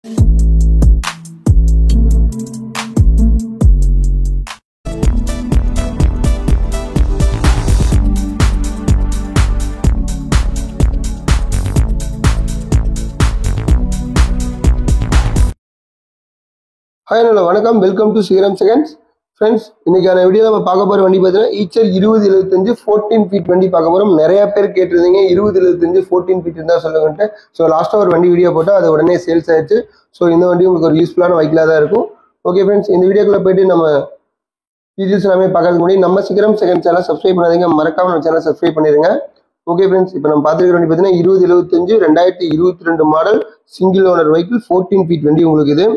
Hi hello வணக்கம், welcome to Sriram seconds. Friends, இன்னைக்கான video நம்ம பார்க்க போகிற வண்டி பார்த்தீங்கன்னா ஈச்சர் 2075 14 ஃபீட் வண்டி பார்க்க போகிறோம். நிறைய பேர் கேட்டிருந்தீங்க 2075 14 ஃபீட் இருந்தால் சொல்லுங்கன்ட்டு. ஸோ லாஸ்ட்டாக ஒரு வண்டி வீடியோ போட்டால் அது உடனே சேல்ஸ் ஆயிடுச்சு. ஸோ இந்த வண்டி உங்களுக்கு ஒரு யூஸ்ஃபுல்லான வைக்கலாக தான் இருக்கும். ஓகே ஃப்ரெண்ட்ஸ், இந்த வீடியோக்குள்ளே போயிட்டு நம்ம டீட்டெயில்ஸ் எல்லாமே பார்க்கறதுக்கு முன்னாடி நம்ம ஸ்ரீராம் செகண்ட்ஸ் சேனல் சப்ஸ்கிரைப் பண்ணாதீங்க, மறக்காம நம்ம சேனல் சப்ஸ்கிரைப் பண்ணிடுங்க. ஓகே ஃப்ரெண்ட்ஸ், இப்போ நம்ம பார்த்துருக்க வண்டி பார்த்தீங்கன்னா 2075 2022 model single owner vehicle 14 feet வண்டி உங்களுக்கு இது.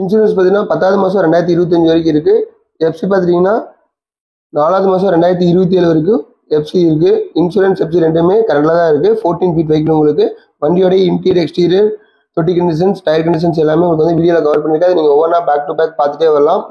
இன்சூரன்ஸ் பார்த்தீங்கன்னா 10வது மாதம் 2025 வரைக்கும் இருக்குது. எஃப்சி பார்த்துட்டிங்கன்னா 4வது மாதம் 2027 வரைக்கும் எஃப்சி இருக்குது. இன்சூரன்ஸ் எஃப்சி ரெண்டுமே கரெக்டாக தான் இருக்குது. 14 ஃபீட் வெஹிக்கிள் உங்களுக்கு. வண்டியோட இன்டீரியர் எக்ஸ்டீரியர் தொட்டி கண்டிஷன்ஸ் டயர் கண்டிஷன்ஸ் எல்லாமே உங்களுக்கு வந்து வீடியோவில் கவர் பண்ணியிருக்காது. நீங்கள் ஒவ்வொன்றா பேக் டு பேக் பார்த்துட்டே வரலாம்.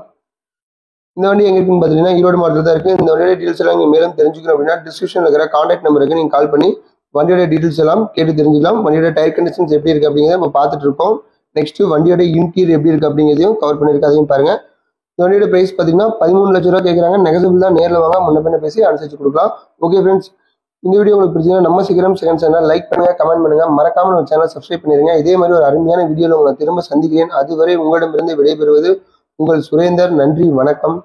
இந்த வண்டி எங்கே இருக்குன்னு பார்த்தீங்கன்னா ஈரோடு மாவட்டத்தில் தான் இருக்குது. இந்த வண்டியோட டீட்டெயில்ஸ் எல்லாம் நீங்கள் மேலும் தெரிஞ்சுக்கணும் அப்படின்னா டிஸ்கிரிப்ஷனில் இருக்கிற கான்டாக்ட் நம்பருக்கு நீங்கள் கால் பண்ணி வண்டியோட டீட்டெயில்ஸ் எல்லாம் கேட்டு தெரிஞ்சுக்கலாம். வண்டியோட டயர் கண்டிஷன்ஸ் எப்படி இருக்குது அப்படிங்கிறத நம்ம பார்த்துட்டு இருக்கோம். நெக்ஸ்ட் வண்டியோட இன்டீரியர் எப்படி இருக்கு அப்படிங்கிறதையும் கவர் பண்ணிருக்கு, அதையும் பாருங்க. இந்த வண்டியோட பிரைஸ் பார்த்தீங்கன்னா 13 லட்ச ரூபா கேட்குறாங்க. நெகட்டிவ் தான், நேரில் வாங்க, முன்ன பின்ன பேசி அனுசரிச்சு கொடுக்கலாம். ஓகே ஃப்ரெண்ட்ஸ், இந்த வீடியோ உங்களுக்கு பிடிச்சதுன்னா நம்ம ஸ்ரீராம் செகண்ட்ஸ் சேனல் லைக் பண்ணுங்க, கமெண்ட் பண்ணுங்க, மறக்காம நம்ம சேனல் சப்ஸ்கிரைப் பண்ணிருங்க. இதே மாதிரி ஒரு அருமையான வீடியோவில் உங்களை திரும்ப சந்திக்கிறேன். அதுவரை உங்களிடமிருந்து விடைபெறுவது உங்கள் சுரேந்தர். நன்றி, வணக்கம்.